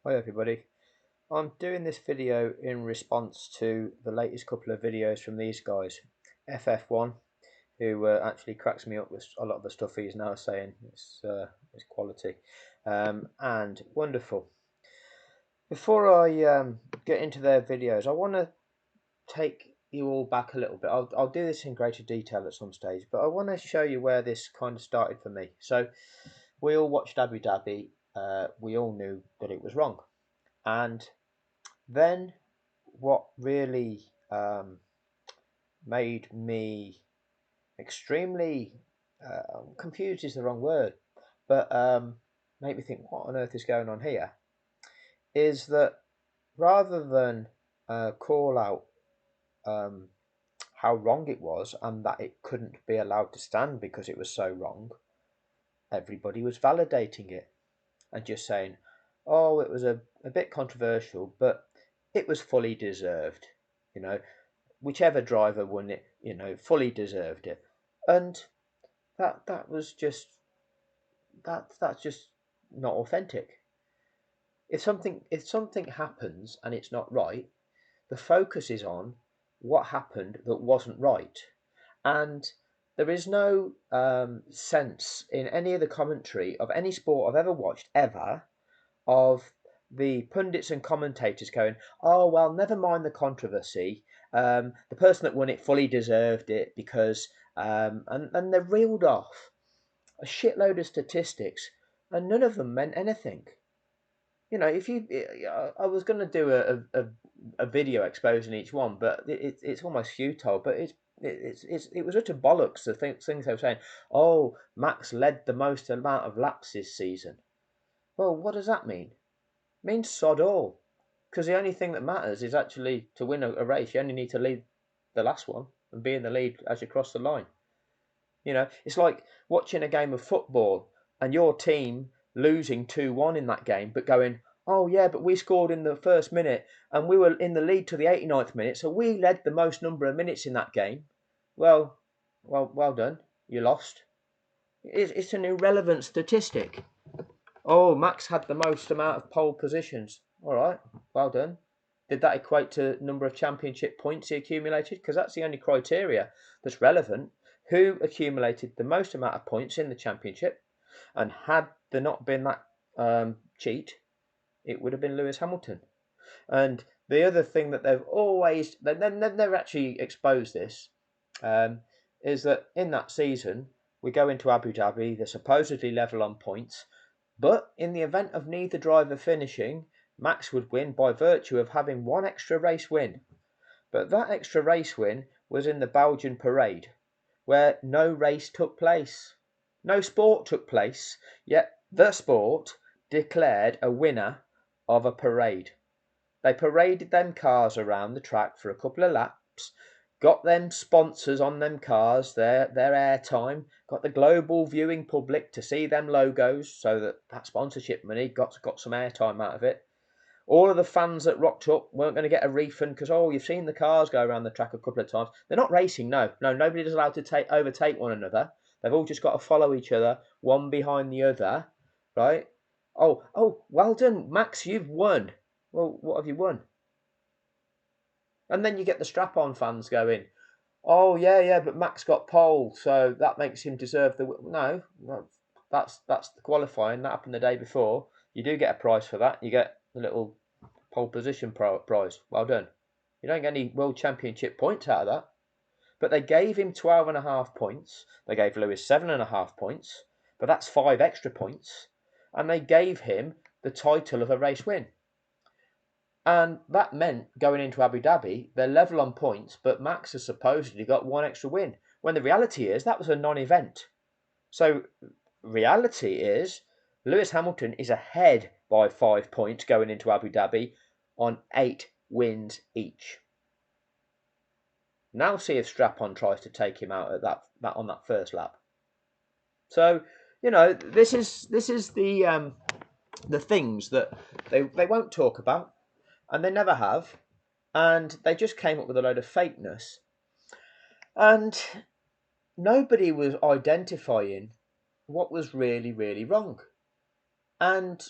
Hi everybody, I'm doing this video in response to the latest couple of videos from these guys. FF1, who actually cracks me up with a lot of the stuff he's now saying. It's quality and wonderful. Before I get into their videos, I want to take you all back a little bit. I'll do this in greater detail at some stage, but I want to show you where this kind of started for me. So we all watched Abu Dhabi. We all knew that it was wrong. And then what really made me extremely confused is the wrong word, but made me think, what on earth is going on here? Is that rather than call out um, how wrong it was and that it couldn't be allowed to stand because it was so wrong, everybody was validating it and just saying, oh, it was a bit controversial, but it was fully deserved. You know, whichever driver won it, fully deserved it. And that was just that's just not authentic. If something happens and it's not right, the focus is on what happened that wasn't right. And there is no sense in any of the commentary of any sport I've ever watched ever of the pundits and commentators going, oh, well, never mind the controversy. The person that won it fully deserved it because, and they reeled off a shitload of statistics and none of them meant anything. If you, I was going to do a video exposing each one, but it's almost futile. But it was utter bollocks. The things they were saying. Oh, Max led the most amount of laps this season. Well, what does that mean? Means sod all. Because the only thing that matters is actually to win a race, you only need to lead the last one and be in the lead as you cross the line. It's like watching a game of football and your team losing 2-1 in that game, but going, oh yeah, but we scored in the first minute and we were in the lead to the 89th minute, so we led the most number of minutes in that game. Well done. You lost. It's an irrelevant statistic. Oh, Max had the most amount of pole positions. All right, well done. Did that equate to number of championship points he accumulated? Because that's the only criteria that's relevant. Who accumulated the most amount of points in the championship? And had there not been that cheat, it would have been Lewis Hamilton. And the other thing that they've never actually exposed this, is that in that season, we go into Abu Dhabi, they're supposedly level on points. But in the event of neither driver finishing, Max would win by virtue of having one extra race win. But that extra race win was in the Belgian parade, where no race took place. No sport took place, yet the sport declared a winner of a parade. They paraded them cars around the track for a couple of laps, got them sponsors on them cars, their airtime, got the global viewing public to see them logos so that sponsorship money got some airtime out of it. All of the fans that rocked up weren't going to get a refund because, oh, you've seen the cars go around the track a couple of times. They're not racing, no, nobody's allowed to overtake one another. They've all just got to follow each other, one behind the other, right? Oh, well done, Max, you've won. Well, what have you won? And then you get the strap-on fans going, oh yeah, but Max got pole, so that makes him deserve the. No, that's the qualifying. That happened the day before. You do get a prize for that. You get the little pole position prize. Well done. You don't get any world championship points out of that. But they gave him 12.5 points. They gave Lewis 7.5 points, but that's 5 extra points. And they gave him the title of a race win. And that meant going into Abu Dhabi, they're level on points, but Max has supposedly got one extra win. When the reality is that was a non-event. So reality is Lewis Hamilton is ahead by 5 points going into Abu Dhabi on 8 wins each. Now see if Strap-on tries to take him out at that on that first lap. So this is the things that they won't talk about, and they never have, and they just came up with a load of fakeness, and nobody was identifying what was really, really wrong. And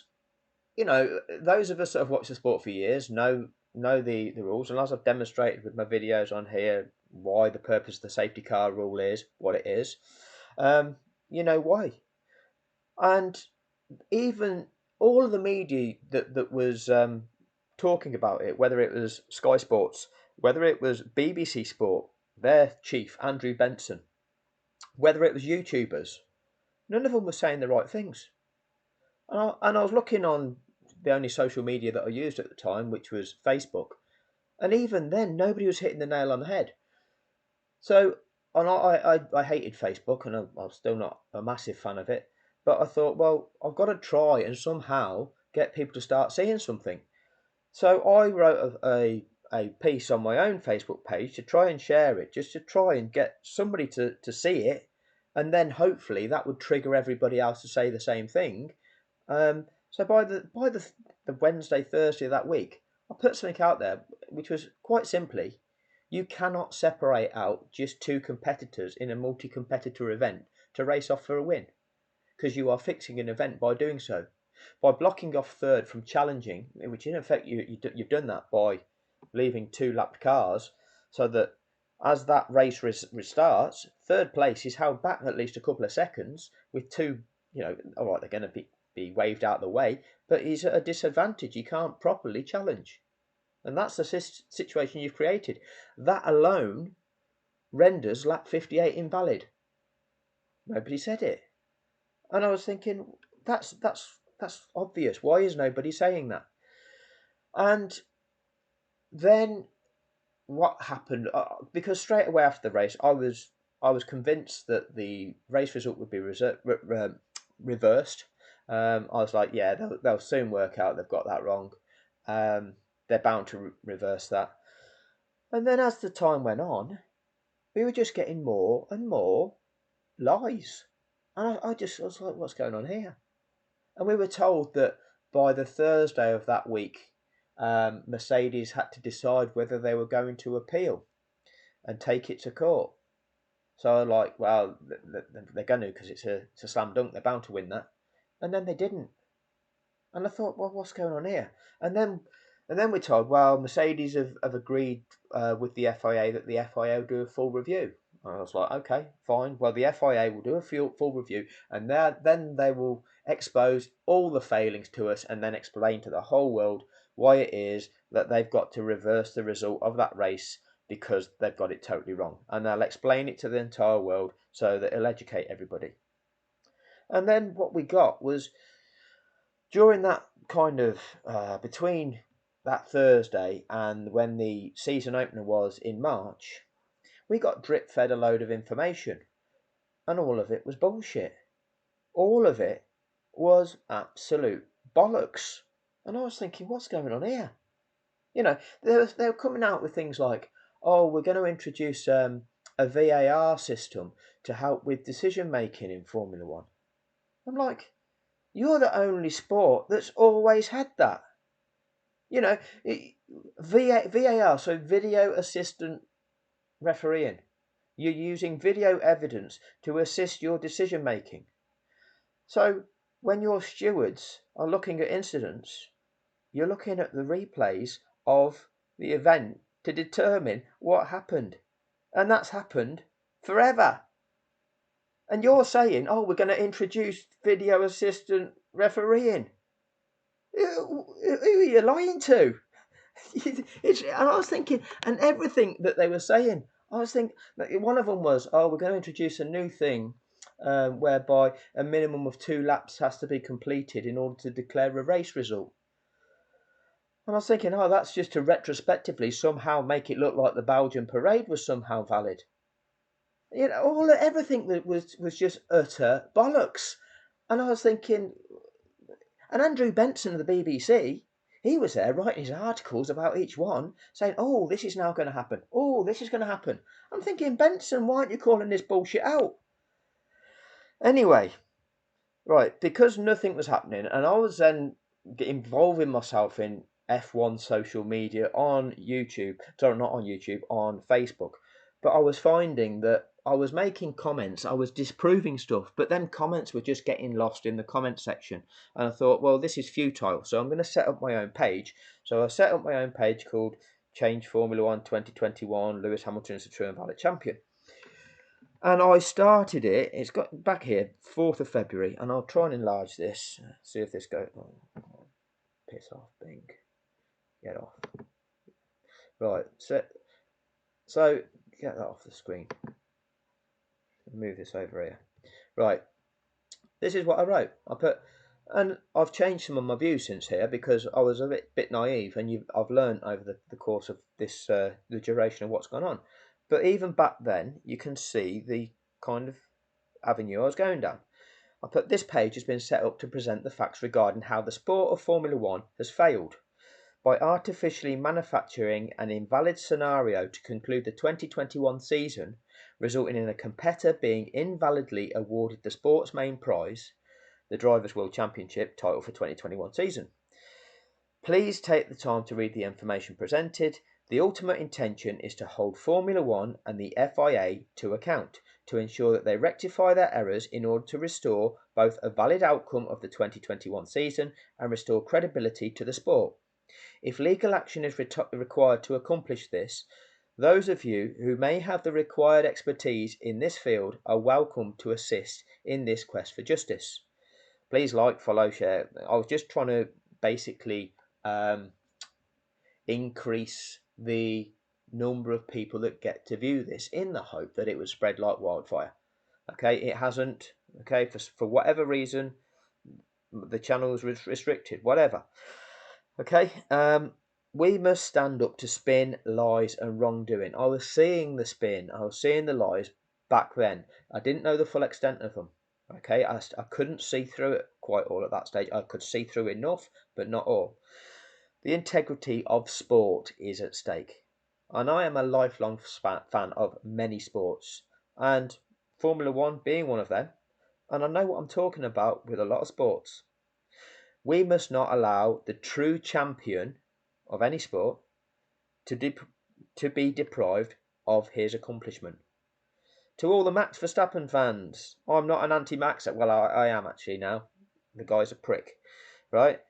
those of us that have watched the sport for years know the rules, and as I've demonstrated with my videos on here, why the purpose of the safety car rule is what it is. You know why, and even all of the media that was talking about it, whether it was Sky Sports, whether it was BBC Sport, their chief Andrew Benson, whether it was YouTubers, none of them were saying the right things. And I was looking on the only social media that I used at the time, which was Facebook, and even then, nobody was hitting the nail on the head. So, and I hated Facebook, and I'm still not a massive fan of it. But I thought, well, I've got to try and somehow get people to start seeing something. So I wrote a piece on my own Facebook page to try and share it, just to try and get somebody to see it, and then hopefully that would trigger everybody else to say the same thing. So by the Wednesday, Thursday of that week, I put something out there, which was quite simply, you cannot separate out just two competitors in a multi-competitor event to race off for a win, because you are fixing an event by doing so. By blocking off third from challenging, which in effect you've done that by leaving two lapped cars, so that as that race restarts, third place is held back at least a couple of seconds with two. All right, they're going to be waved out of the way, but he's at a disadvantage. He can't properly challenge, and that's the situation you've created. That alone renders lap 58 invalid. Nobody said it, and I was thinking that's obvious. Why is nobody saying that? And then what happened? Because straight away after the race, I was convinced that the race result would be reversed. I was like, yeah, they'll soon work out they've got that wrong. They're bound to reverse that. And then as the time went on, we were just getting more and more lies. And I was like, what's going on here? And we were told that by the Thursday of that week, Mercedes had to decide whether they were going to appeal and take it to court. So I'm like, well, they're going to, because it's a slam dunk. They're bound to win that. And then they didn't. And I thought, well, what's going on here? And then we're told, well, Mercedes have agreed with the FIA that the FIA will do a full review. And I was like, okay, fine. Well, the FIA will do a full review, and then they will expose all the failings to us, and then explain to the whole world why it is that they've got to reverse the result of that race because they've got it totally wrong. And they'll explain it to the entire world so that it'll educate everybody. And then what we got was, during that kind of between that Thursday and when the season opener was in March, we got drip fed a load of information, and all of it was bullshit. All of it was absolute bollocks. And I was thinking, what's going on here? They were coming out with things like, oh, we're going to introduce a VAR system to help with decision making in Formula One. I'm like, you're the only sport that's always had that. VAR, so video assistant refereeing. You're using video evidence to assist your decision making. So when your stewards are looking at incidents, you're looking at the replays of the event to determine what happened. And that's happened forever. And you're saying, oh, we're going to introduce video assistant refereeing. Who are you lying to? And I was thinking, and everything that they were saying, I was thinking, one of them was, oh, we're going to introduce a new thing whereby a minimum of 2 laps has to be completed in order to declare a race result. And I was thinking, oh, that's just to retrospectively somehow make it look like the Belgian parade was somehow valid. Everything that was just utter bollocks. And I was thinking, and Andrew Benson of the BBC, he was there writing his articles about each one, saying, oh, this is now going to happen. Oh, this is going to happen. I'm thinking, Benson, why aren't you calling this bullshit out? Anyway, right, because nothing was happening, and I was then involving myself in F1 social media on YouTube. Sorry, not on YouTube, on Facebook. But I was finding that I was making comments, I was disproving stuff, but then comments were just getting lost in the comment section. And I thought, well, this is futile, so I'm going to set up my own page. So I set up my own page called Change Formula One 2021, Lewis Hamilton is a true and valid champion. And I started it, it's got back here, 4th of February, and I'll try and enlarge this, see if this goes, oh, piss off, Bing, get off. Right, so get that off the screen. Move this over here. Right, this is what I wrote. And I've changed some of my views since here because I was a bit naive, and I've learned over the course of this the duration of what's gone on. But even back then, you can see the kind of avenue I was going down. I put, this page has been set up to present the facts regarding how the sport of Formula One has failed by artificially manufacturing an invalid scenario to conclude the 2021 season, resulting in a competitor being invalidly awarded the sport's main prize, the Drivers' World Championship title for 2021 season. Please take the time to read the information presented. The ultimate intention is to hold Formula One and the FIA to account, to ensure that they rectify their errors in order to restore both a valid outcome of the 2021 season and restore credibility to the sport. If legal action is required to accomplish this, those of you who may have the required expertise in this field are welcome to assist in this quest for justice. Please like, follow, share. I was just trying to basically increase the number of people that get to view this in the hope that it would spread like wildfire. Okay, it hasn't. Okay, for whatever reason, the channel is restricted, whatever. Okay, we must stand up to spin, lies, and wrongdoing. I was seeing the spin, I was seeing the lies back then. I didn't know the full extent of them. Okay, I couldn't see through it quite all at that stage. I could see through enough, but not all. The integrity of sport is at stake. And I am a lifelong fan of many sports, and Formula One being one of them. And I know what I'm talking about with a lot of sports. We must not allow the true champion of any sport to be deprived of his accomplishment. To all the Max Verstappen fans, I'm not an anti-Max. Well, I am actually now. The guy's a prick, right?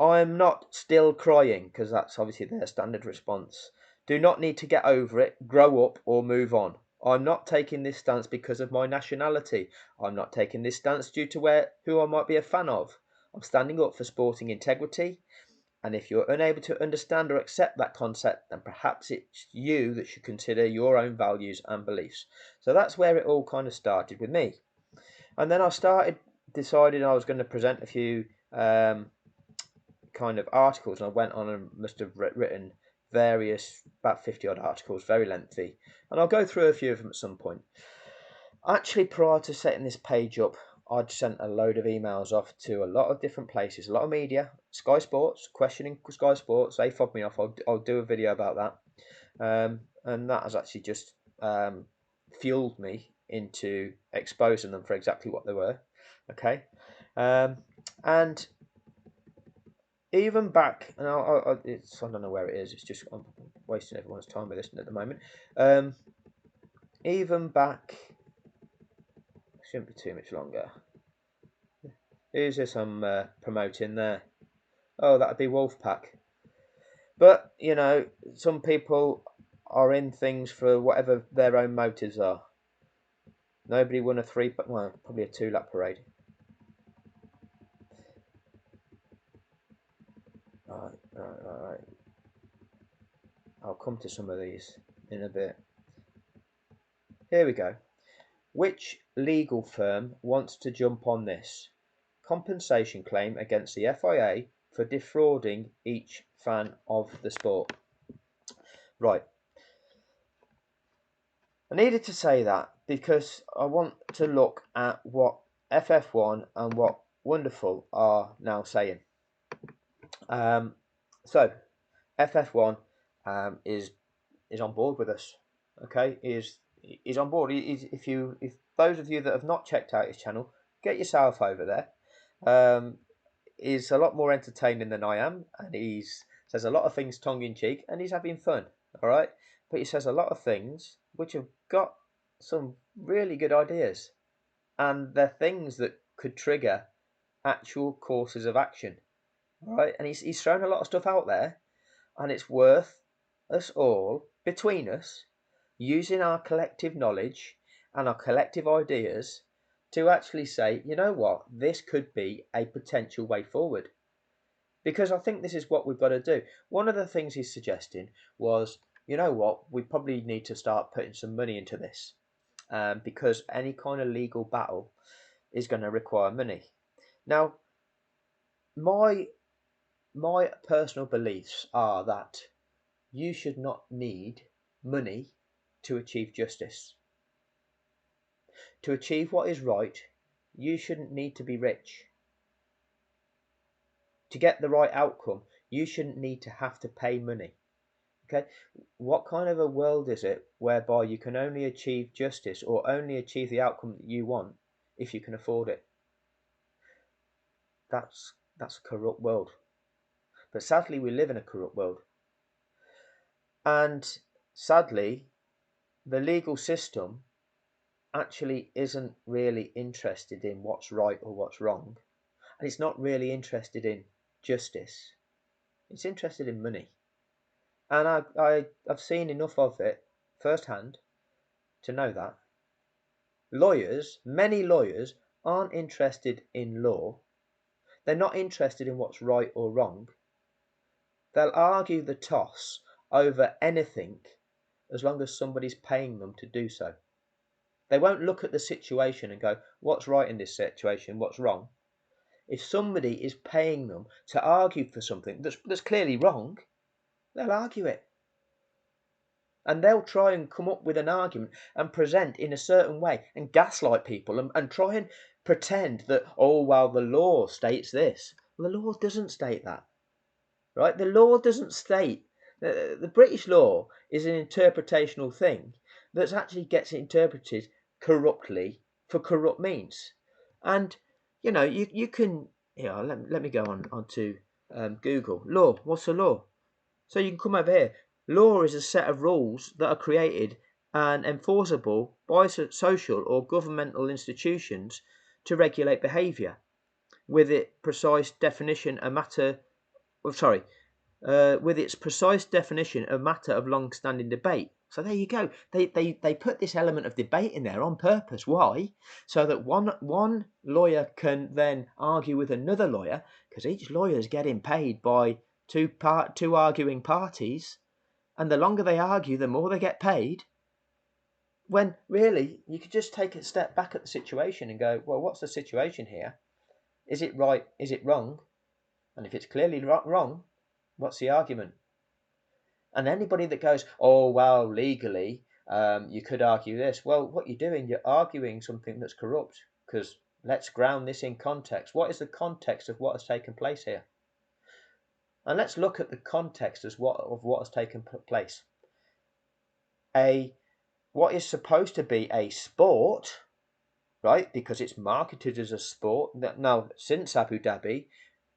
I'm not still crying, because that's obviously their standard response. Do not need to get over it, grow up, or move on. I'm not taking this stance because of my nationality. I'm not taking this stance due to who I might be a fan of. I'm standing up for sporting integrity, and if you're unable to understand or accept that concept, then perhaps it's you that should consider your own values and beliefs. So that's where it all kind of started with me. And then I started deciding I was going to present a few kind of articles, and I went on and must have written various, about 50 odd articles, very lengthy, and I'll go through a few of them at some point. Actually, prior to setting this page up, I'd sent a load of emails off to a lot of different places, a lot of media, Sky Sports, questioning Sky Sports. They fobbed me off. I'll do a video about that, and that has actually just fueled me into exposing them for exactly what they were. Okay, and even back, and I don't know where it is. It's just I'm wasting everyone's time with this at the moment. Even back, shouldn't be too much longer. Who's this I'm promoting there? Oh, that'd be Wolfpack. But you know, some people are in things for whatever their own motives are. Nobody won probably a 2-lap parade. Right. I'll come to some of these in a bit. Here we go. Which legal firm wants to jump on this? Compensation claim against the FIA for defrauding each fan of the sport. Right. I needed to say that because I want to look at what FF1 and what Wonderful are now saying. So FF1 is on board with us. Okay, is on board. If those of you that have not checked out his channel, get yourself over there. He's a lot more entertaining than I am, and he says a lot of things tongue in cheek, and he's having fun. All right, but he says a lot of things which have got some really good ideas, and they're things that could trigger actual courses of action, right? And he's thrown a lot of stuff out there, and it's worth us all, between us, using our collective knowledge and our collective ideas to actually say, you know what, this could be a potential way forward. Because I think this is what we've got to do. One of the things he's suggesting was, you know what, we probably need to start putting some money into this, because any kind of legal battle is going to require money. Now, my my personal beliefs are that you should not need money to achieve justice. To achieve what is right, you shouldn't need to be rich. To get the right outcome, you shouldn't need to have to pay money. Okay, what kind of a world is it whereby you can only achieve justice or only achieve the outcome that you want if you can afford it? That's a corrupt world. But sadly, we live in a corrupt world. And sadly, the legal system actually isn't really interested in what's right or what's wrong. And it's not really interested in justice. It's interested in money. And I've seen enough of it firsthand to know that. Many lawyers, aren't interested in law. They're not interested in what's right or wrong. They'll argue the toss over anything as long as somebody's paying them to do so. They won't look at the situation and go, what's right in this situation, what's wrong? If somebody is paying them to argue for something that's clearly wrong, they'll argue it. And they'll try and come up with an argument and present in a certain way and gaslight people and try and pretend that, oh, well, the law states this. Well, the law doesn't state that, right? The law doesn't state. The British law is an interpretational thing that actually gets interpreted corruptly for corrupt means. And, you can, let me go onto Google. Law, what's a law? So you can come over here. Law is a set of rules that are created and enforceable by social or governmental institutions to regulate behaviour, with its precise definition a matter of long-standing debate. So there you go. They put this element of debate in there on purpose. Why? So that one lawyer can then argue with another lawyer, because each lawyer is getting paid by two arguing parties, and the longer they argue, the more they get paid. When really you could just take a step back at the situation and go, well, what's the situation here? Is it right? Is it wrong? And if it's clearly wrong, what's the argument? And anybody that goes, oh, well, legally, you could argue this. Well, what you're doing, you're arguing something that's corrupt. Because let's ground this in context. What is the context of what has taken place here? And let's look at the context of what has taken place. What is supposed to be a sport, right? Because it's marketed as a sport. Now, since Abu Dhabi,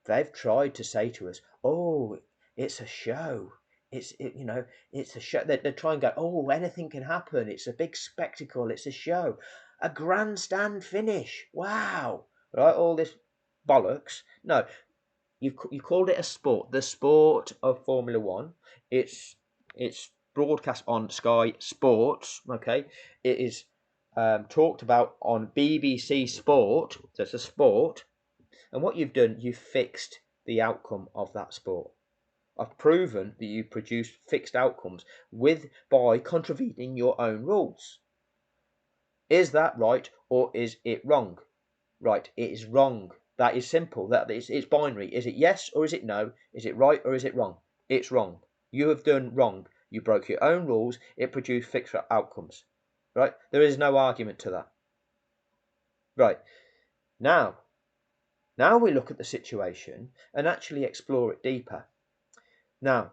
they've tried to say to us, oh, it's a show. It's a show. They try and go, oh, anything can happen. It's a big spectacle. It's a show. A grandstand finish. Wow. Right? All this bollocks. No, you called it a sport. The sport of Formula One. It's broadcast on Sky Sports. Okay. It is talked about on BBC Sport. So it's a sport. And what you've done, you've fixed the outcome of that sport. I've proven that you produce fixed outcomes by contravening your own rules. Is that right or is it wrong? Right, it is wrong. That is simple. It's binary. Is it yes or is it no? Is it right or is it wrong? It's wrong. You have done wrong. You broke your own rules. It produced fixed outcomes. Right? There is no argument to that. Right. Now we look at the situation and actually explore it deeper. Now,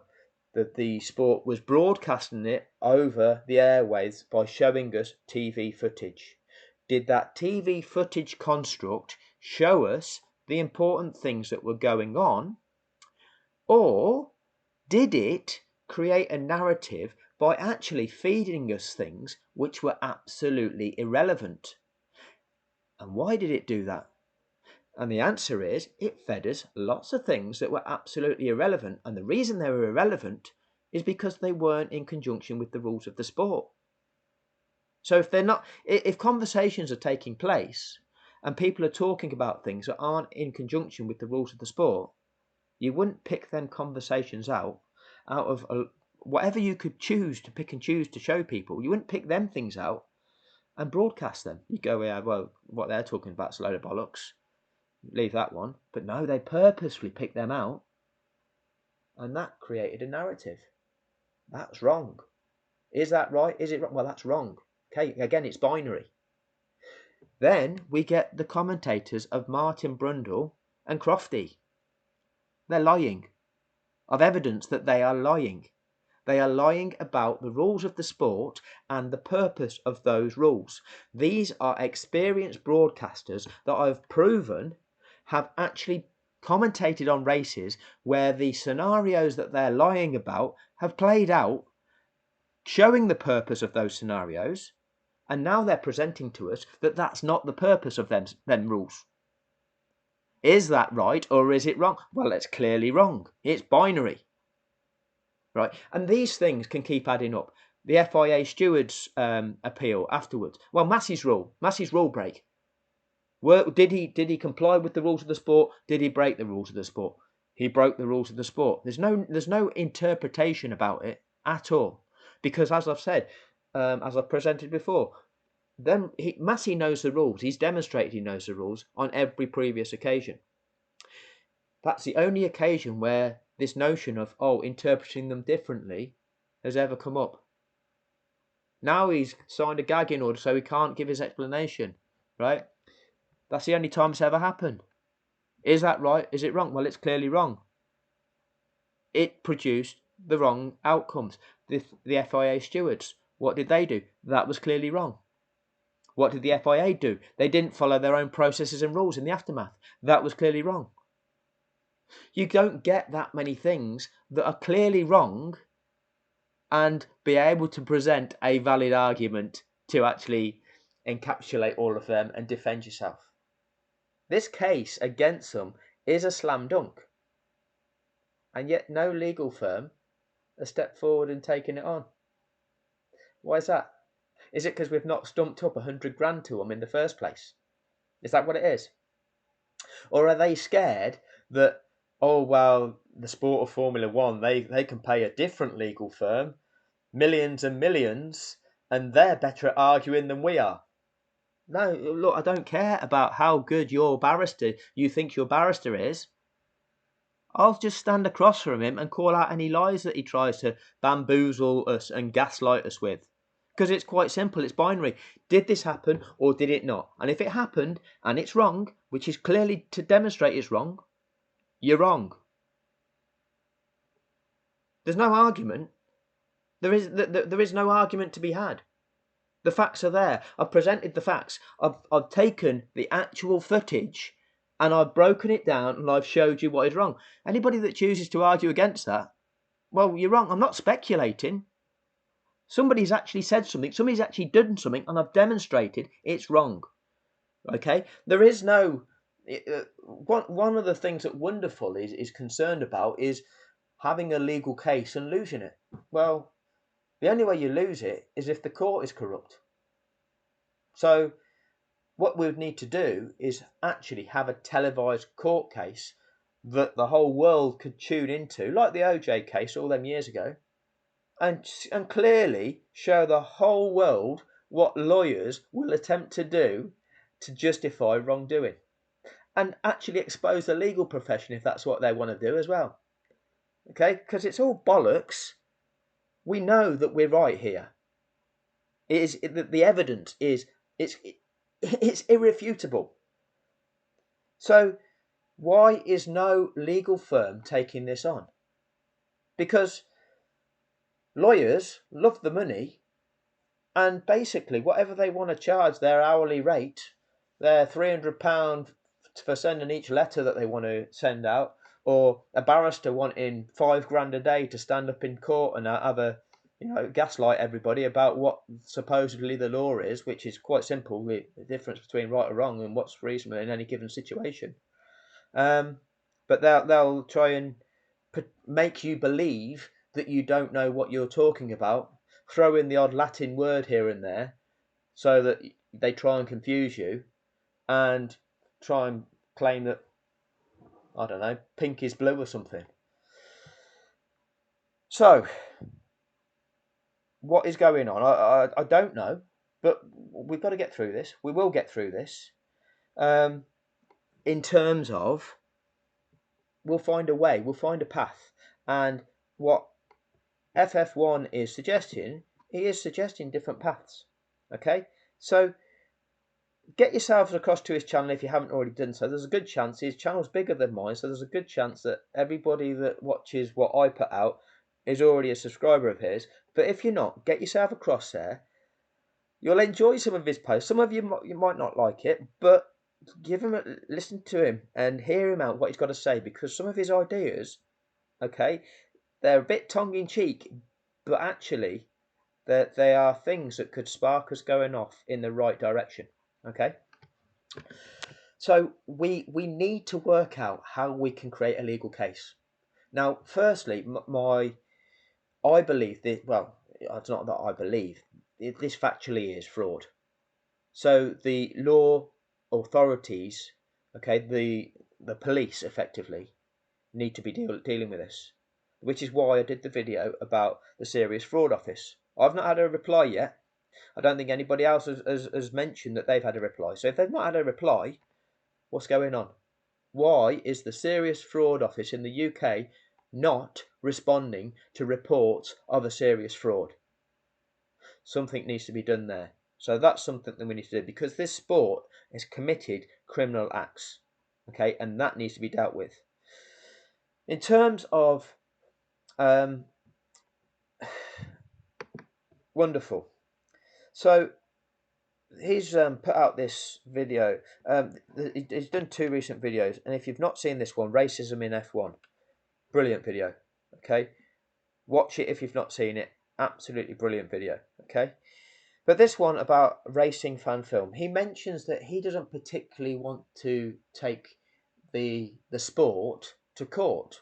the sport was broadcasting it over the airwaves by showing us TV footage. Did that TV footage construct show us the important things that were going on? Or did it create a narrative by actually feeding us things which were absolutely irrelevant. And why did it do that? And the answer is, it fed us lots of things that were absolutely irrelevant. And the reason they were irrelevant is because they weren't in conjunction with the rules of the sport. So if conversations are taking place and people are talking about things that aren't in conjunction with the rules of the sport, you wouldn't pick them conversations out of whatever you could choose to pick and choose to show people. You wouldn't pick them things out and broadcast them. You go, yeah, well, what they're talking about is a load of bollocks. Leave that one. But no, they purposefully picked them out, and that created a narrative. That's wrong. Is that right? Is it wrong? Well, that's wrong. Okay, again, it's binary. Then we get the commentators of Martin Brundle and Crofty. They're lying. Of evidence that they are lying. They are lying about the rules of the sport and the purpose of those rules. These are experienced broadcasters that I've proven have actually commentated on races where the scenarios that they're lying about have played out, showing the purpose of those scenarios, and now they're presenting to us that that's not the purpose of them rules. Is that right or is it wrong? Well, it's clearly wrong. It's binary. Right, and these things can keep adding up. The FIA stewards appeal afterwards. Well, Massey's rule break. Did he comply with the rules of the sport? Did he break the rules of the sport? He broke the rules of the sport. There's no interpretation about it at all, because as I've said, as I've presented before, Massey knows the rules. He's demonstrated he knows the rules on every previous occasion. That's the only occasion where this notion of interpreting them differently has ever come up. Now he's signed a gagging order, so he can't give his explanation, right? That's the only time it's ever happened. Is that right? Is it wrong? Well, it's clearly wrong. It produced the wrong outcomes. The FIA stewards, what did they do? That was clearly wrong. What did the FIA do? They didn't follow their own processes and rules in the aftermath. That was clearly wrong. You don't get that many things that are clearly wrong and be able to present a valid argument to actually encapsulate all of them and defend yourself. This case against them is a slam dunk. And yet no legal firm has stepped forward and taken it on. Why is that? Is it because we've not stumped up 100 grand to them in the first place? Is that what it is? Or are they scared that, the sport of Formula One, they can pay a different legal firm millions and millions, and they're better at arguing than we are? No, look, I don't care about how good you think your barrister is. I'll just stand across from him and call out any lies that he tries to bamboozle us and gaslight us with. Because it's quite simple, it's binary. Did this happen or did it not? And if it happened and it's wrong, which is clearly to demonstrate it's wrong, you're wrong. There's no argument. There is no argument to be had. The facts are there. I've presented the facts. I've taken the actual footage and I've broken it down and I've showed you what is wrong. Anybody that chooses to argue against that, well, you're wrong. I'm not speculating. Somebody's actually said something. Somebody's actually done something and I've demonstrated it's wrong. Okay? There is no... one of the things that Wonderful is concerned about is having a legal case and losing it. Well, the only way you lose it is if the court is corrupt. So what we would need to do is actually have a televised court case that the whole world could tune into, like the OJ case all them years ago, and clearly show the whole world what lawyers will attempt to do to justify wrongdoing, and actually expose the legal profession if that's what they want to do as well. Okay, because it's all bollocks. We know that we're right here. The evidence is it's irrefutable. So why is no legal firm taking this on? Because lawyers love the money, and basically whatever they want to charge their hourly rate, their £300 for sending each letter that they want to send out, or a barrister wanting £5 grand a day to stand up in court and have a gaslight everybody about what supposedly the law is, which is quite simple, the difference between right or wrong and what's reasonable in any given situation. But they'll try and make you believe that you don't know what you're talking about, throw in the odd Latin word here and there, so that they try and confuse you, and try and claim that, I don't know, pink is blue or something. So, what is going on? I don't know, but we've got to get through this. We will get through this. In terms of, we'll find a way, we'll find a path. And what FF1 is suggesting, he is suggesting different paths. Okay? So, get yourselves across to his channel if you haven't already done so. There's a good chance his channel's bigger than mine, so there's a good chance that everybody that watches what I put out is already a subscriber of his. But if you're not, get yourself across there. You'll enjoy some of his posts. Some of you might not like it, but listen to him and hear him out what he's got to say, because some of his ideas, okay, they're a bit tongue-in-cheek, but actually they are things that could spark us going off in the right direction. Okay, so we need to work out how we can create a legal case. Now, firstly, I believe that, well, it's not that I believe, this factually is fraud. So the law authorities, okay, the police effectively need to be dealing with this, which is why I did the video about the Serious Fraud Office. I've not had a reply yet. I don't think anybody else has mentioned that they've had a reply. So if they've not had a reply, what's going on? Why is the Serious Fraud Office in the UK not responding to reports of a serious fraud? Something needs to be done there. So that's something that we need to do, because this sport has committed criminal acts. Okay, and that needs to be dealt with. In terms of wonderful. So he's put out this video. He's done 2 recent videos, and if you've not seen this one, Racism in F1, brilliant video. Okay, watch it if you've not seen it. Absolutely brilliant video. Okay, but this one about racing fan film, he mentions that he doesn't particularly want to take the sport to court.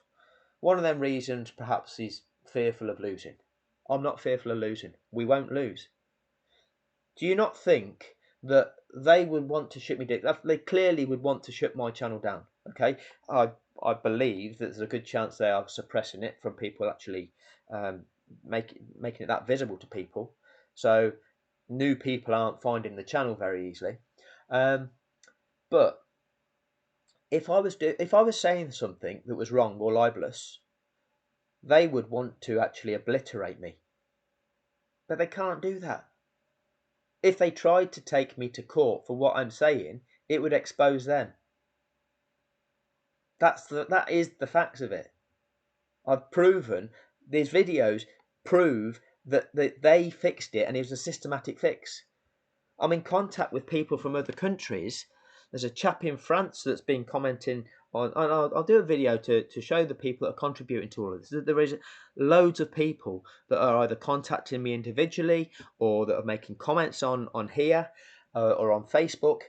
One of them reasons, perhaps, he's fearful of losing. I'm not fearful of losing. We won't lose. Do you not think that they would want to shut me down? They clearly would want to shut my channel down. Okay, I believe that there's a good chance they are suppressing it from people actually making it that visible to people, so new people aren't finding the channel very easily. But if I was saying something that was wrong or libelous, they would want to actually obliterate me. But they can't do that. If they tried to take me to court for what I'm saying, it would expose them. That is the facts of it. I've proven, these videos prove that they fixed it, and it was a systematic fix. I'm in contact with people from other countries. There's a chap in France that's been commenting on, and I'll do a video to show the people that are contributing to all of this. There is loads of people that are either contacting me individually or that are making comments on here or on Facebook,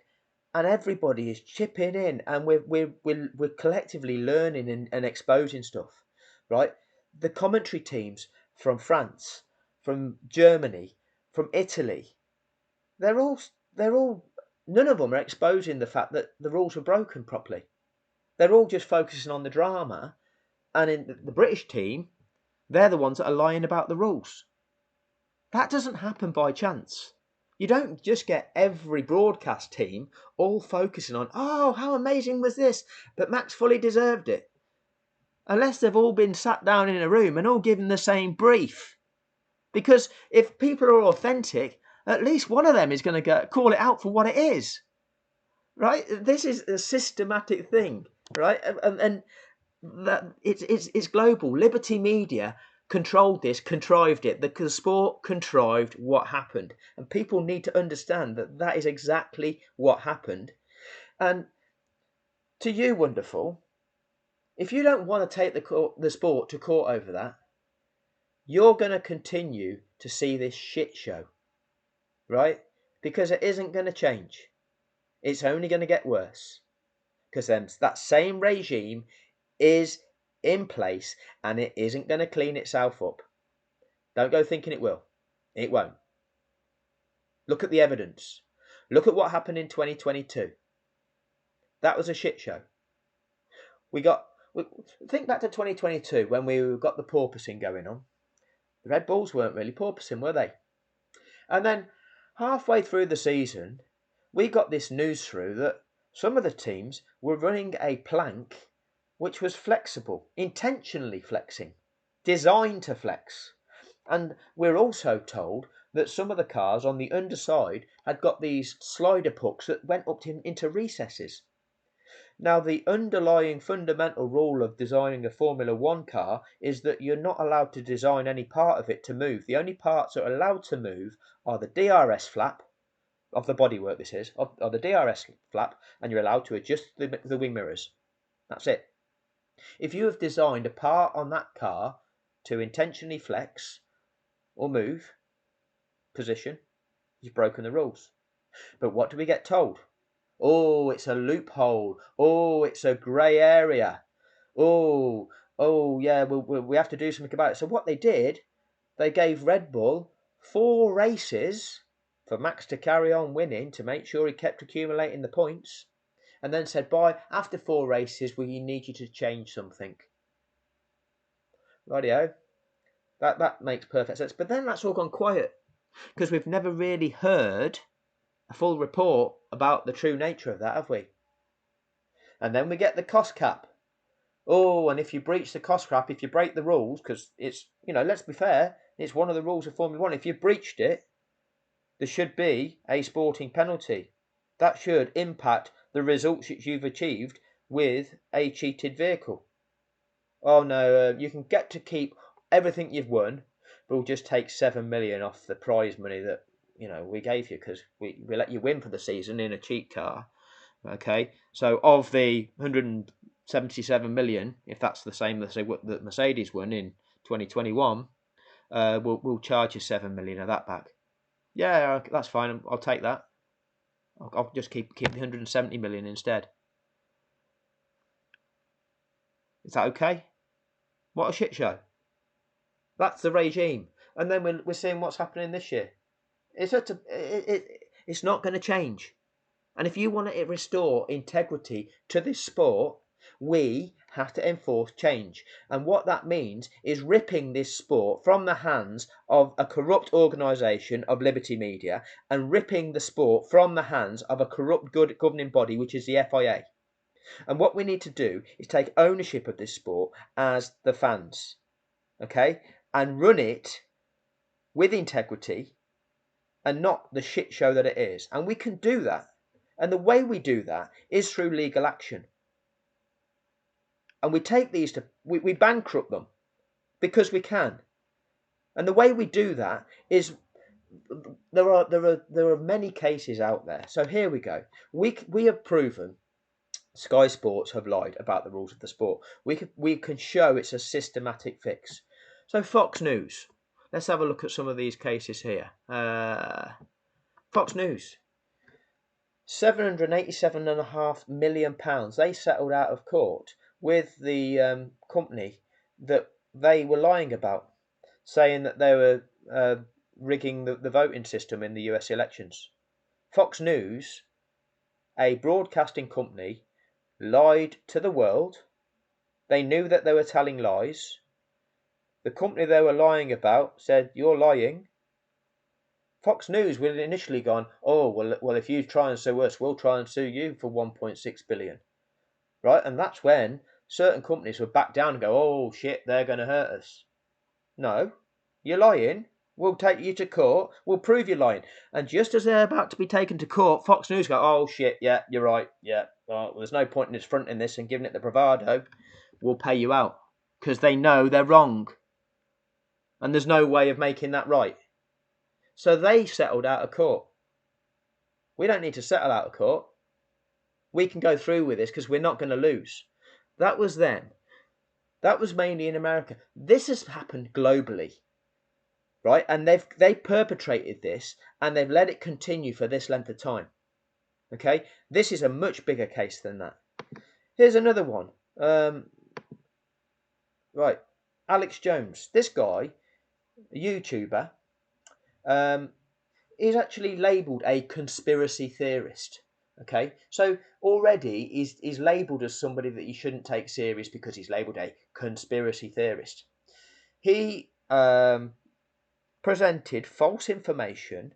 and everybody is chipping in, and we're collectively learning and exposing stuff, right? The commentary teams from France, from Germany, from Italy, they're all none of them are exposing the fact that the rules were broken properly. They're all just focusing on the drama, and in the British team, they're the ones that are lying about the rules. That doesn't happen by chance. You don't just get every broadcast team all focusing on, oh, how amazing was this, but Max fully deserved it. Unless they've all been sat down in a room and all given the same brief. Because if people are authentic, at least one of them is going to call it out for what it is, right? This is a systematic thing, right? And that it's global. Liberty Media controlled this, contrived it. The sport contrived what happened, and people need to understand that that is exactly what happened. And to you, wonderful, if you don't want to take the sport to court over that, you're going to continue to see this shit show, right? Because it isn't going to change. It's only going to get worse. Because then that same regime is in place and it isn't going to clean itself up. Don't go thinking it will. It won't. Look at the evidence. Look at what happened in 2022. That was a shit show. Think back to 2022 when we got the porpoising going on. The Red Bulls weren't really porpoising, were they? And then halfway through the season, we got this news through that some of the teams were running a plank which was flexible, intentionally flexing, designed to flex. And we're also told that some of the cars on the underside had got these slider pucks that went up into recesses. Now, the underlying fundamental rule of designing a Formula One car is that you're not allowed to design any part of it to move. The only parts that are allowed to move are the DRS flap, of the bodywork this is, of the DRS flap, and you're allowed to adjust the wing mirrors. That's it. If you have designed a part on that car to intentionally flex or move position, you've broken the rules. But what do we get told? Oh, it's a loophole. Oh, it's a grey area. Oh, yeah, we have to do something about it. So what they did, they gave Red Bull 4 races for Max to carry on winning to make sure he kept accumulating the points, and then said, after 4 races, we need you to change something. Rightio. That makes perfect sense. But then that's all gone quiet because we've never really heard a full report about the true nature of that, have we? And then we get the cost cap. Oh, and if you breach the cost cap, if you break the rules, because it's, let's be fair, it's one of the rules of Formula One. If you've breached it, there should be a sporting penalty. That should impact the results that you've achieved with a cheated vehicle. Oh no, you can get to keep everything you've won, but we'll just take 7 million off the prize money that we gave you because we let you win for the season in a cheat car. Okay, so of the 177 million, if that's the same as that Mercedes won in 2021, we'll charge you 7 million of that back. Yeah, that's fine. I'll take that. I'll just keep the 170 million instead. Is that okay? What a shit show. That's the regime. And then we're seeing what's happening this year. It's not going to change. And if you want to restore integrity to this sport, we have to enforce change. And what that means is ripping this sport from the hands of a corrupt organisation of Liberty Media and ripping the sport from the hands of a corrupt governing body, which is the FIA. And what we need to do is take ownership of this sport as the fans, okay, and run it with integrity and not the shit show that it is. And we can do that. And the way we do that is through legal action. And we take these we bankrupt them because we can. And the way we do that is there are many cases out there. So here we go. We have proven Sky Sports have lied about the rules of the sport. We can show it's a systematic fix. So Fox News. Let's have a look at some of these cases here. Fox News. £787.5 million they settled out of court with the company that they were lying about, saying that they were rigging the voting system in the US elections. Fox News, a broadcasting company, lied to the world. They knew that they were telling lies. The company they were lying about said, "You're lying." Fox News would have initially gone, "Oh, well, if you try and sue us, we'll try and sue you for 1.6 billion." Right? And that's when certain companies would back down and go, "Oh, shit, they're going to hurt us." No, you're lying. We'll take you to court. We'll prove you're lying. And just as they're about to be taken to court, Fox News go, "Oh, shit, yeah, you're right. Yeah, well, there's no point in us fronting this and giving it the bravado. We'll pay you out." Because they know they're wrong. And there's no way of making that right. So they settled out of court. We don't need to settle out of court. We can go through with this because we're not going to lose. That was then. That was mainly in America. This has happened globally. right? And they perpetrated this, and they've let it continue for this length of time. Okay, this is a much bigger case than that. Here's another one. Right, Alex Jones. This guy, a YouTuber, is actually labelled a conspiracy theorist. Okay, so already he's labelled as somebody that you shouldn't take serious because he's labelled a conspiracy theorist. He presented false information,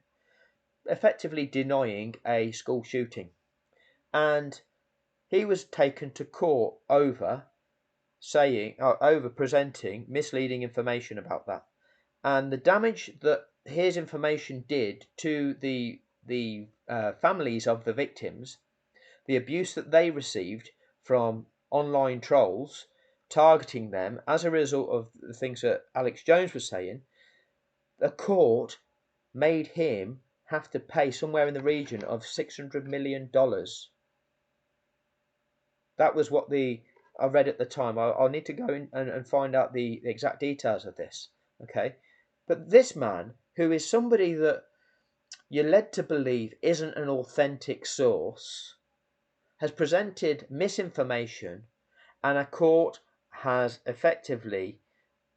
effectively denying a school shooting, and he was taken to court over presenting misleading information about that, and the damage that his information did to the families of the victims, the abuse that they received from online trolls targeting them as a result of the things that Alex Jones was saying. The court made him have to pay somewhere in the region of $600 million. That was what I read at the time. I'll need to go in and find out the exact details of this. Okay, but this man, who is somebody that you're led to believe isn't an authentic source, has presented misinformation, and a court has effectively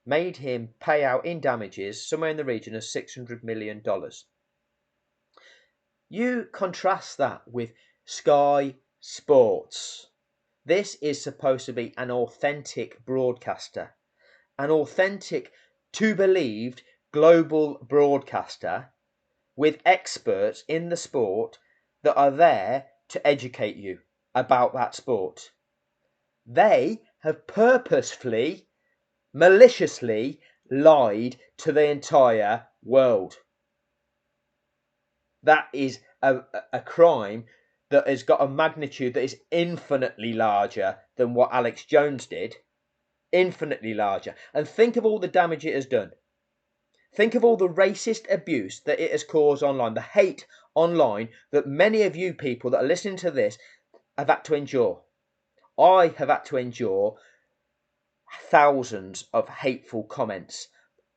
made him pay out in damages somewhere in the region of $600 million. You contrast that with Sky Sports. This is supposed to be an authentic broadcaster, an authentic, to believed global broadcaster with experts in the sport that are there to educate you about that sport. They have purposefully, maliciously lied to the entire world. That is a crime that has got a magnitude that is infinitely larger than what Alex Jones did. Infinitely larger. And think of all the damage it has done. Think of all the racist abuse that it has caused online, the hate online that many of you people that are listening to this have had to endure. I have had to endure thousands of hateful comments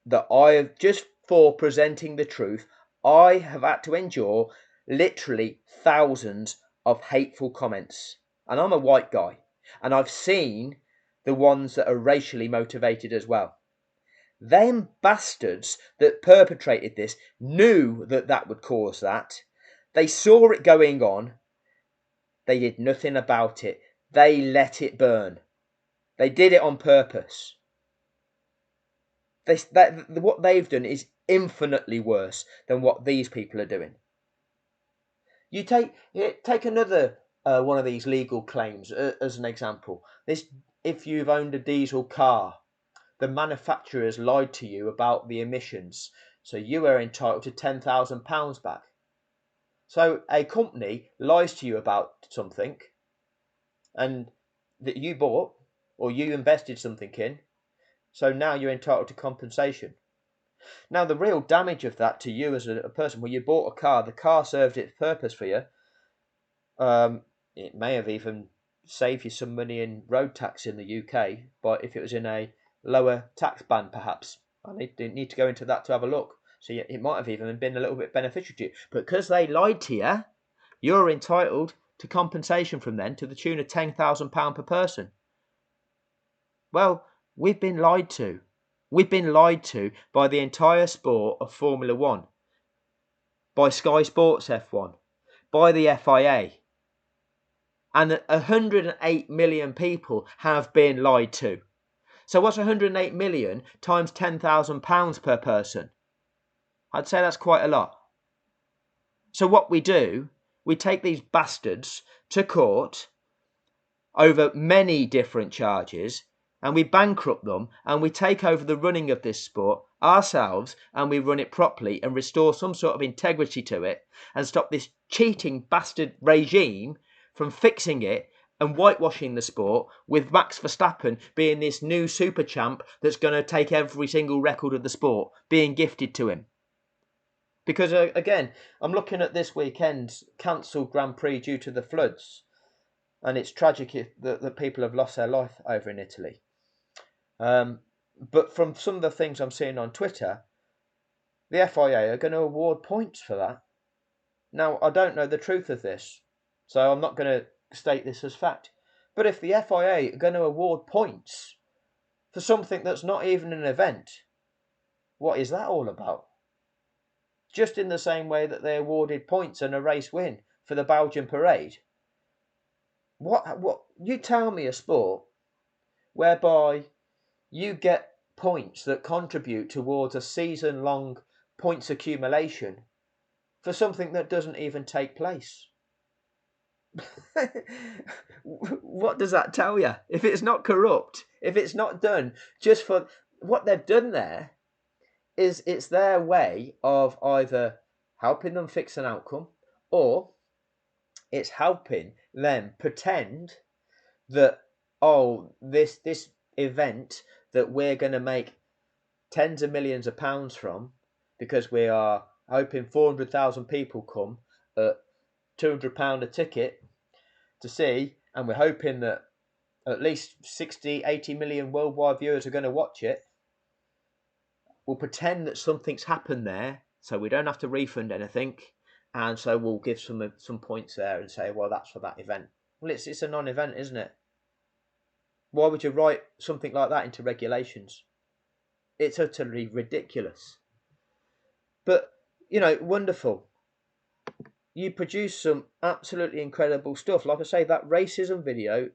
that I have, just for presenting the truth, I have had to endure literally thousands of hateful comments. And I'm a white guy, and I've seen the ones that are racially motivated as well. Them bastards that perpetrated this knew that that would cause that. They saw it going on. They did nothing about it. They let it burn. They did it on purpose. What they've done is infinitely worse than what these people are doing. You take another one of these legal claims as an example. If you've owned a diesel car, the manufacturers lied to you about the emissions, so you are entitled to £10,000 back. So a company lies to you about something, and that you bought or you invested something in, so now you're entitled to compensation. Now, the real damage of that to you as a person, well, you bought a car, the car served its purpose for you. It may have even saved you some money in road tax in the UK, but if it was in a lower tax band, perhaps. I need to go into that to have a look. So it might have even been a little bit beneficial to you. But because they lied to you, you're entitled to compensation from them to the tune of £10,000 per person. Well, we've been lied to. We've been lied to by the entire sport of Formula One, by Sky Sports F1, by the FIA. And 108 million people have been lied to. So what's 108 million times £10,000 per person? I'd say that's quite a lot. So what we do, we take these bastards to court over many different charges, and we bankrupt them, and we take over the running of this sport ourselves, and we run it properly and restore some sort of integrity to it, and stop this cheating bastard regime from fixing it and whitewashing the sport, with Max Verstappen being this new super champ that's going to take every single record of the sport being gifted to him. Because again, I'm looking at this weekend's cancelled Grand Prix due to the floods, and it's tragic that people have lost their life over in Italy. But from some of the things I'm seeing on Twitter, the FIA are going to award points for that. Now, I don't know the truth of this, so I'm not going to state this as fact. But if the FIA are going to award points for something that's not even an event, what is that all about? Just in the same way that they awarded points and a race win for the Belgian parade. What you tell me a sport whereby you get points that contribute towards a season-long points accumulation for something that doesn't even take place. What does that tell you? If it's not corrupt, if it's not done just for what they've done there, is it's their way of either helping them fix an outcome, or it's helping them pretend that, oh, this event that we're going to make tens of millions of pounds from, because we are hoping 400,000 people come at £200 a ticket to see, and we're hoping that at least 60-80 million worldwide viewers are going to watch it. We'll pretend that something's happened there, so we don't have to refund anything, and so we'll give some points there and say, well, that's for that event. Well, it's a non-event, isn't it? Why would you write something like that into regulations? It's utterly ridiculous. But, wonderful. You produce some absolutely incredible stuff. Like I say, that racism video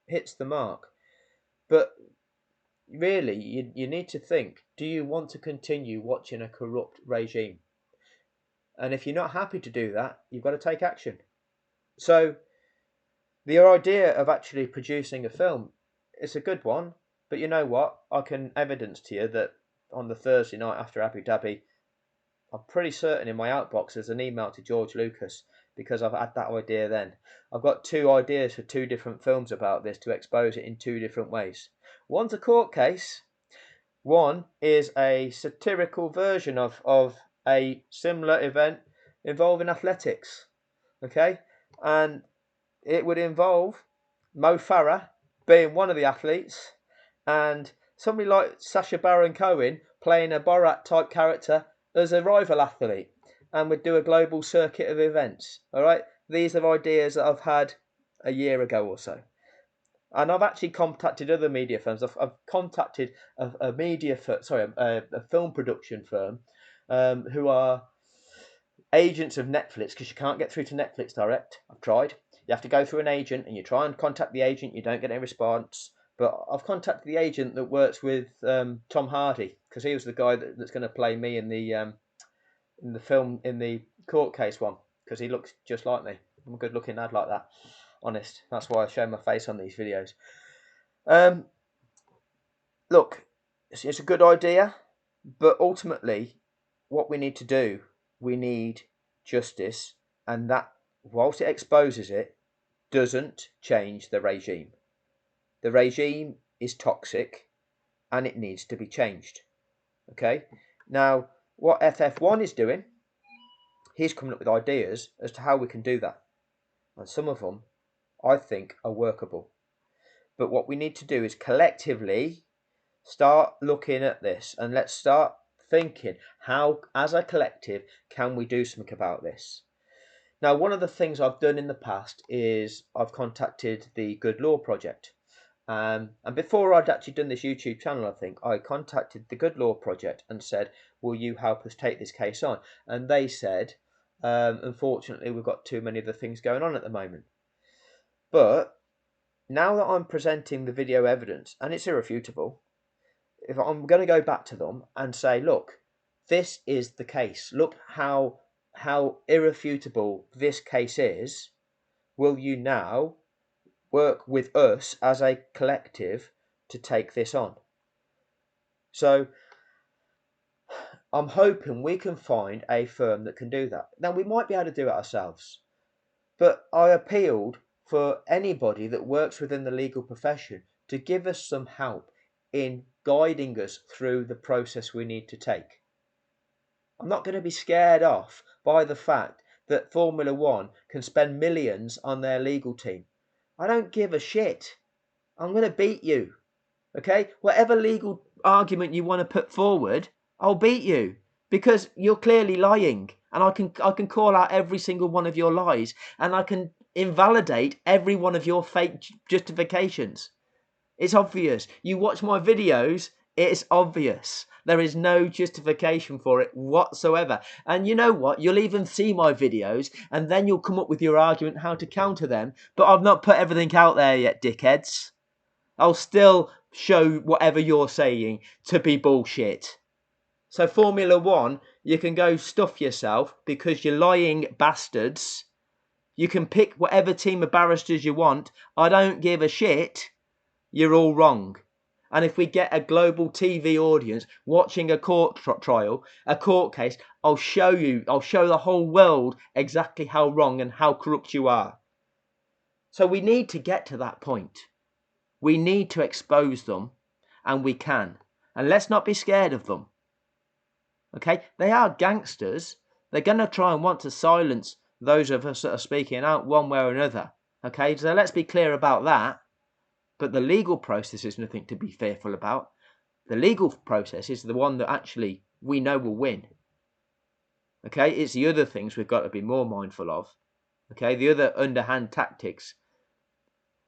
hits the mark. But really, you need to think, do you want to continue watching a corrupt regime? And if you're not happy to do that, you've got to take action. So the idea of actually producing a film, it's a good one. But you know what? I can evidence to you that on the Thursday night after Abu Dhabi, I'm pretty certain in my outbox there's an email to George Lucas, because I've had that idea then. I've got 2 ideas for 2 different films about this to expose it in 2 different ways. One's a court case. One is a satirical version of a similar event involving athletics. Okay? And it would involve Mo Farah being one of the athletes, and somebody like Sacha Baron Cohen playing a Borat type character as a rival athlete, and would do a global circuit of events. All right, these are ideas that I've had a year ago or so, and I've actually contacted other media firms. I've contacted a film production firm, who are agents of Netflix, because you can't get through to Netflix direct. I've tried. You have to go through an agent, and you try and contact the agent, you don't get any response. But I've contacted the agent that works with Tom Hardy, because he was the guy that's going to play me in the film, in the court case one, because he looks just like me. I'm a good looking lad like that. Honest. That's why I show my face on these videos. Look, it's a good idea, but ultimately, what we need to do, we need justice, and that, whilst it exposes it, doesn't change the regime. The regime is toxic, and it needs to be changed. Okay? Now, what FF1 is doing, he's coming up with ideas as to how we can do that. And some of them, I think, are workable. But what we need to do is collectively start looking at this, and let's start thinking, how, as a collective, can we do something about this? Now, one of the things I've done in the past is I've contacted the Good Law Project. And before I'd actually done this YouTube channel, I think, I contacted the Good Law Project and said, will you help us take this case on? And they said, unfortunately, we've got too many other things going on at the moment. But now that I'm presenting the video evidence, and it's irrefutable, if I'm going to go back to them and say, look, this is the case. Look how irrefutable this case is. Will you now work with us as a collective to take this on? So I'm hoping we can find a firm that can do that. Now, we might be able to do it ourselves, but I appealed for anybody that works within the legal profession to give us some help in guiding us through the process we need to take. I'm not going to be scared off by the fact that Formula One can spend millions on their legal team. I don't give a shit. I'm going to beat you. Okay? Whatever legal argument you want to put forward, I'll beat you. because you're clearly lying, and I can call out every single one of your lies, and I can invalidate every one of your fake justifications. It's obvious. You watch my videos, it's obvious. There is no justification for it whatsoever. And you know what? You'll even see my videos, and then you'll come up with your argument how to counter them. But I've not put everything out there yet, dickheads. I'll still show whatever you're saying to be bullshit. So Formula One, you can go stuff yourself because you're lying bastards. You can pick whatever team of barristers you want. I don't give a shit. You're all wrong. And if we get a global TV audience watching a court trial, a court case, I'll show the whole world exactly how wrong and how corrupt you are. So we need to get to that point. We need to expose them, and we can. And let's not be scared of them. Okay? They are gangsters. They're going to try and want to silence those of us that are speaking out one way or another. Okay? So let's be clear about that. But the legal process is nothing to be fearful about. The legal process is the one that actually we know will win. Okay? It's the other things we've got to be more mindful of. Okay? The other underhand tactics,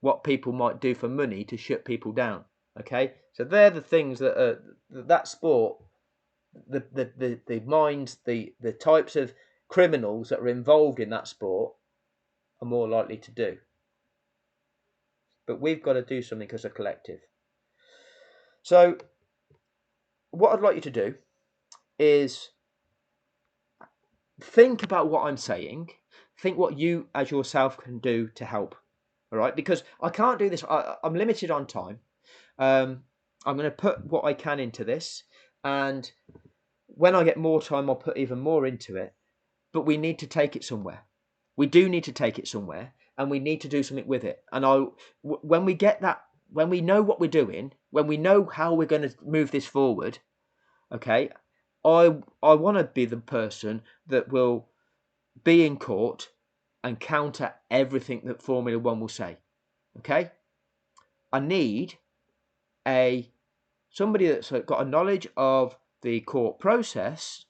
what people might do for money to shut people down. Okay? So they're the things that that sport, the minds, the types of criminals that are involved in that sport are more likely to do. But we've got to do something as a collective. So what I'd like you to do is think about what I'm saying. Think what you as yourself can do to help. All right? Because I can't do this. I'm limited on time. I'm going to put what I can into this. And when I get more time, I'll put even more into it. But we need to take it somewhere. We do need to take it somewhere. And we need to do something with it. And when we get that, when we know what we're doing, when we know how we're going to move this forward, okay, I want to be the person that will be in court and counter everything that Formula One will say. Okay, I need somebody that's got a knowledge of the court process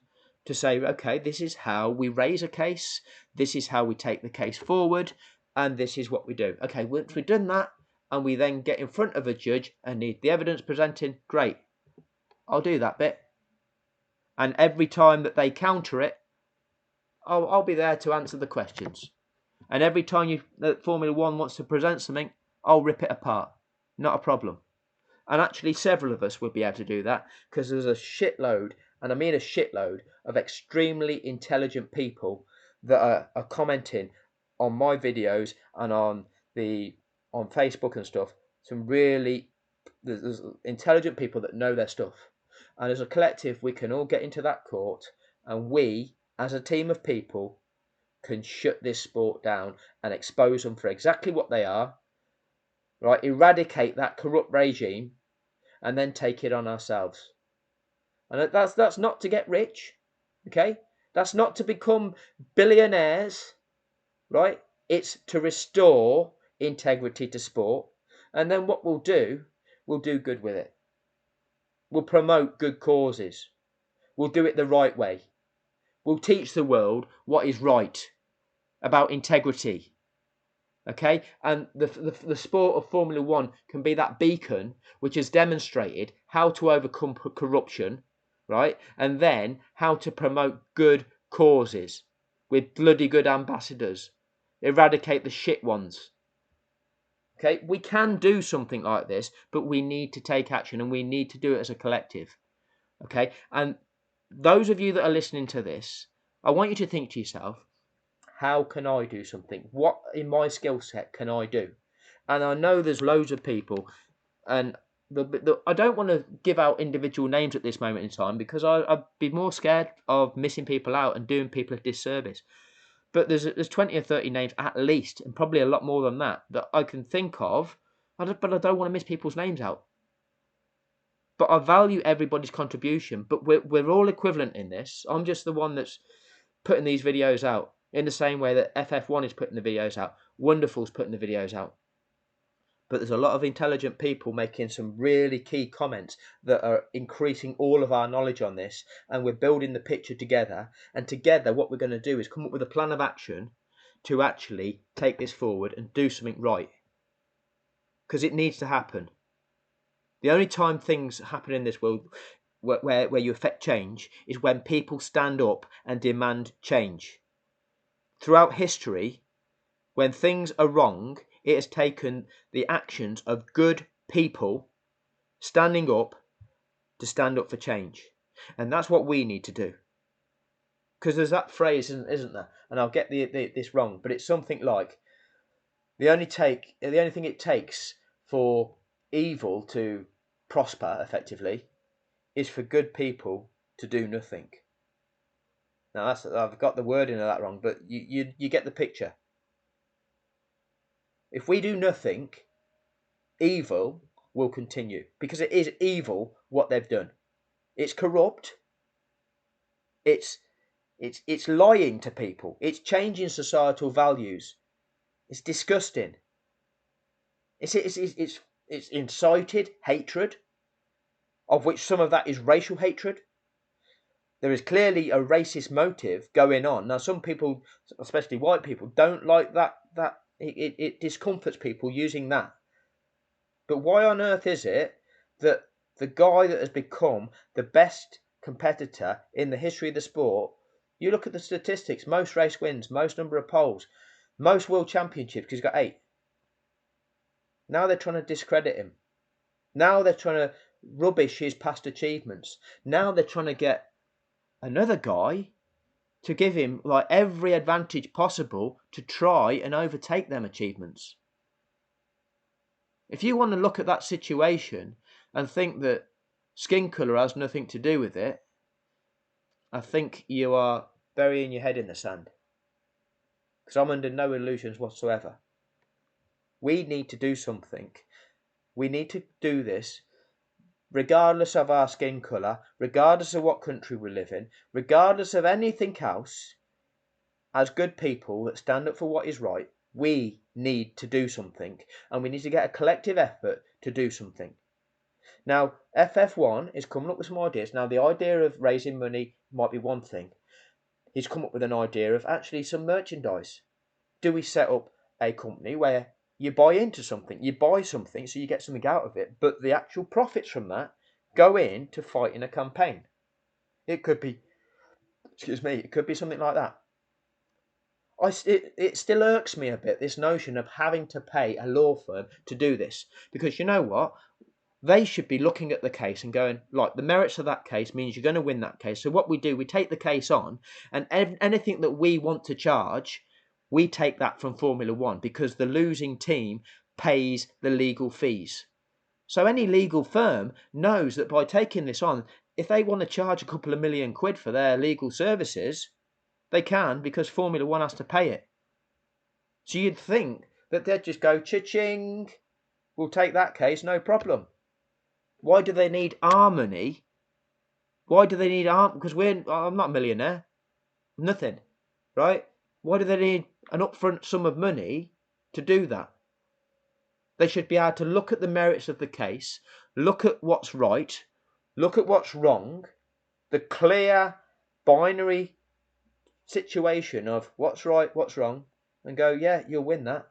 to say, okay, this is how we raise a case, this is how we take the case forward, and this is what we do. Okay, once we've done that, and we then get in front of a judge and need the evidence presented, great, I'll do that bit. And every time that they counter it, I'll be there to answer the questions. And every time that Formula One wants to present something, I'll rip it apart. Not a problem. And actually several of us would be able to do that because there's a shitload, and I mean a shitload, of extremely intelligent people that are commenting on my videos and on Facebook and stuff. There's intelligent people that know their stuff. And as a collective, we can all get into that court, and we, as a team of people, can shut this sport down and expose them for exactly what they are, right? Eradicate that corrupt regime, and then take it on ourselves. And that's not to get rich, okay? That's not to become billionaires, right? It's to restore integrity to sport. And then what we'll do good with it. We'll promote good causes. We'll do it the right way. We'll teach the world what is right about integrity. Okay, and the sport of Formula One can be that beacon which has demonstrated how to overcome corruption, right? And then how to promote good causes with bloody good ambassadors, eradicate the shit ones. Okay, we can do something like this, but we need to take action, and we need to do it as a collective. Okay, and those of you that are listening to this, I want you to think to yourself, how can I do something? What in my skill set can I do? And I know there's loads of people, and I don't want to give out individual names at this moment in time because I'd be more scared of missing people out and doing people a disservice. But there's 20 or 30 names at least, and probably a lot more than that I can think of, but I don't want to miss people's names out. But I value everybody's contribution, but we're all equivalent in this. I'm just the one that's putting these videos out in the same way that FF1 is putting the videos out, Wonderful's putting the videos out. but there's a lot of intelligent people making some really key comments that are increasing all of our knowledge on this, and we're building the picture together. And together what we're going to do is come up with a plan of action to actually take this forward and do something right, because it needs to happen. The only time things happen in this world where you affect change is when people stand up and demand change. Throughout history, when things are wrong, it has taken the actions of good people standing up to stand up for change. And that's what we need to do. Because there's that phrase, isn't there? And I'll get this wrong, but it's something like, the only thing it takes for evil to prosper effectively is for good people to do nothing. Now I've got the wording of that wrong, but you get the picture. If we do nothing, evil will continue, because it is evil what they've done. It's corrupt. It's lying to people. It's changing societal values. It's disgusting. It's incited hatred, of which some of that is racial hatred. There is clearly a racist motive going on. Now, some people, especially white people, don't like that. It discomforts people using that. But why on earth is it that the guy that has become the best competitor in the history of the sport, you look at the statistics, most race wins, most number of poles, most world championships, because he's got 8. Now they're trying to discredit him. Now they're trying to rubbish his past achievements. Now they're trying to get another guy to give him like every advantage possible to try and overtake them achievements. If you want to look at that situation and think that skin colour has nothing to do with it, I think you are burying your head in the sand. Because I'm under no illusions whatsoever. We need to do something. We need to do this regardless of our skin colour, regardless of what country we live in, regardless of anything else. As good people that stand up for what is right, we need to do something, and we need to get a collective effort to do something. Now, FF1 is coming up with some ideas. Now, the idea of raising money might be one thing. He's come up with an idea of actually some merchandise. Do we set up a company where you buy into something, you buy something so you get something out of it, but the actual profits from that go in to fight in a campaign? It could be, it could be something like that. It still irks me a bit, this notion of having to pay a law firm to do this, because you know what? They should be looking at the case and going, like, the merits of that case means you're going to win that case. So what we do, we take the case on, and anything that we want to charge, we take that from Formula One, because the losing team pays the legal fees. So any legal firm knows that by taking this on, if they want to charge a couple of £1 million for their legal services, they can, because Formula One has to pay it. So you'd think that they'd just go, cha-ching, we'll take that case, no problem. Why do they need our money? Why do they need our... Because I'm not a millionaire. Nothing. Right? Why do they need an upfront sum of money to do that? They should be able to look at the merits of the case, look at what's right, look at what's wrong, the clear binary situation of what's right, what's wrong, and go, yeah, you'll win that.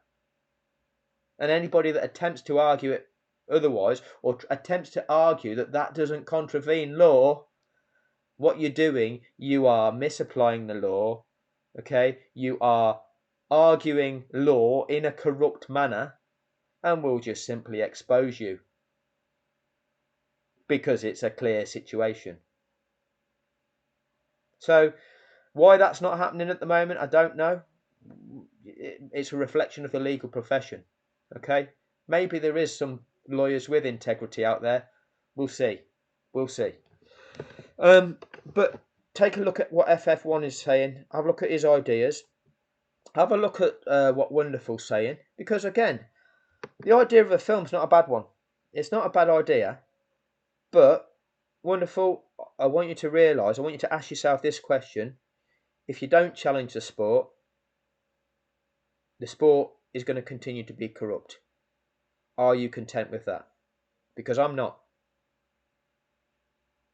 And anybody that attempts to argue it otherwise, or attempts to argue that that doesn't contravene law, what you're doing, you are misapplying the law, okay? You are arguing law in a corrupt manner, and we'll just simply expose you, because it's a clear situation. So why that's not happening at the moment, I don't know. It's a reflection of the legal profession, okay? Maybe there is some lawyers with integrity out there. We'll see. But take a look at what FF1 is saying. Have a look at his ideas. Have a look at what Wonderful's saying. Because again, the idea of a film's not a bad one. It's not a bad idea. But Wonderful, I want you to realise, I want you to ask yourself this question. If you don't challenge the sport is going to continue to be corrupt. Are you content with that? Because I'm not.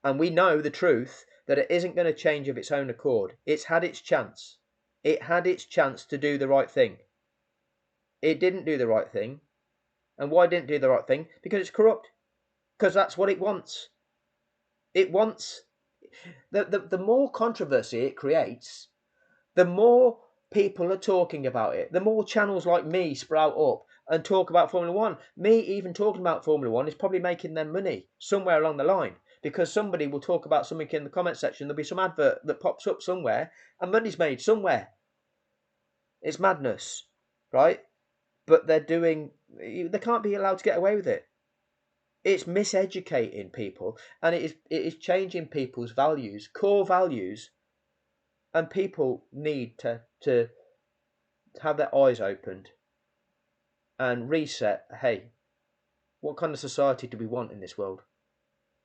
And we know the truth that it isn't going to change of its own accord. It's had its chance. It had its chance to do the right thing. It didn't do the right thing. And why didn't it do the right thing? Because it's corrupt. Because that's what it wants. It wants... The more controversy it creates, the more people are talking about it. The more channels like me sprout up and talk about Formula One. Me even talking about Formula One is probably making them money somewhere along the line. Because somebody will talk about something in the comment section. There'll be some advert that pops up somewhere and money's made somewhere. It's madness, right? But they can't be allowed to get away with it. It's miseducating people, and it is changing people's values, core values, and people need to have their eyes opened and reset. Hey, what kind of society do we want in this world?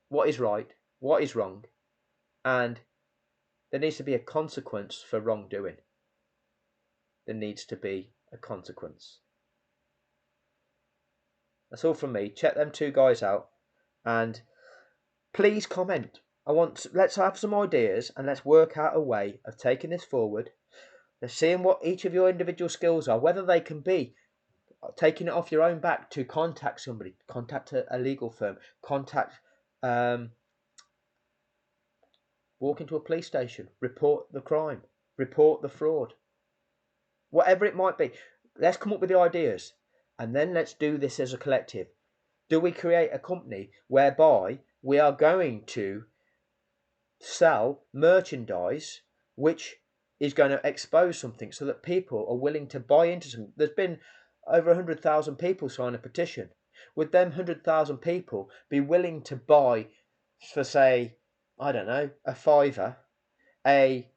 What is right? What is wrong? And there needs to be a consequence for wrongdoing. There needs to be a consequence. That's all from me. Check them two guys out, and please comment. Let's have some ideas, and let's work out a way of taking this forward. Let's seeing what each of your individual skills are, whether they can be taking it off your own back to contact somebody, contact a legal firm, walk into a police station, report the crime, report the fraud, whatever it might be. Let's come up with the ideas, and then let's do this as a collective. Do we create a company whereby we are going to sell merchandise which is going to expose something so that people are willing to buy into something? There's been over 100,000 people sign a petition. Would them 100,000 people be willing to buy for, say, I don't know, a fiver, a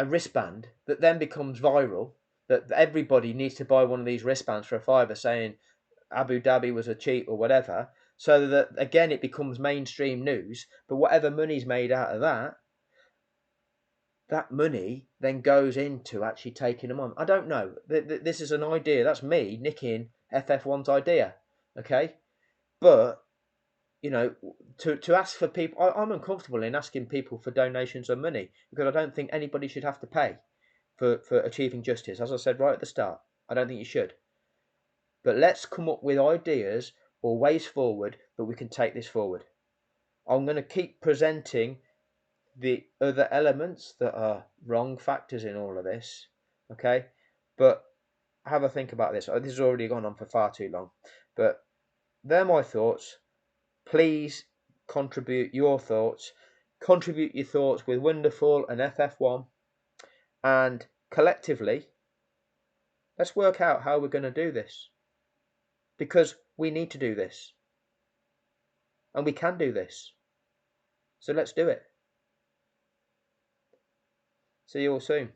wristband that then becomes viral, that everybody needs to buy one of these wristbands for a fiver saying Abu Dhabi was a cheat or whatever, so that again it becomes mainstream news, but whatever money's made out of that money then goes into actually taking them on. I don't know. This is an idea. That's me nicking FF1's idea. Okay? But, you know, to ask for people, I'm uncomfortable in asking people for donations of money because I don't think anybody should have to pay for achieving justice. As I said right at the start, I don't think you should. But let's come up with ideas or ways forward that we can take this forward. I'm going to keep presenting the other elements that are wrong factors in all of this, okay? But have a think about this. This has already gone on for far too long, but they're my thoughts. Please contribute your thoughts. Contribute your thoughts with Wonderful and FF1, and collectively, let's work out how we're going to do this, because we need to do this, and we can do this. So let's do it. See you all soon.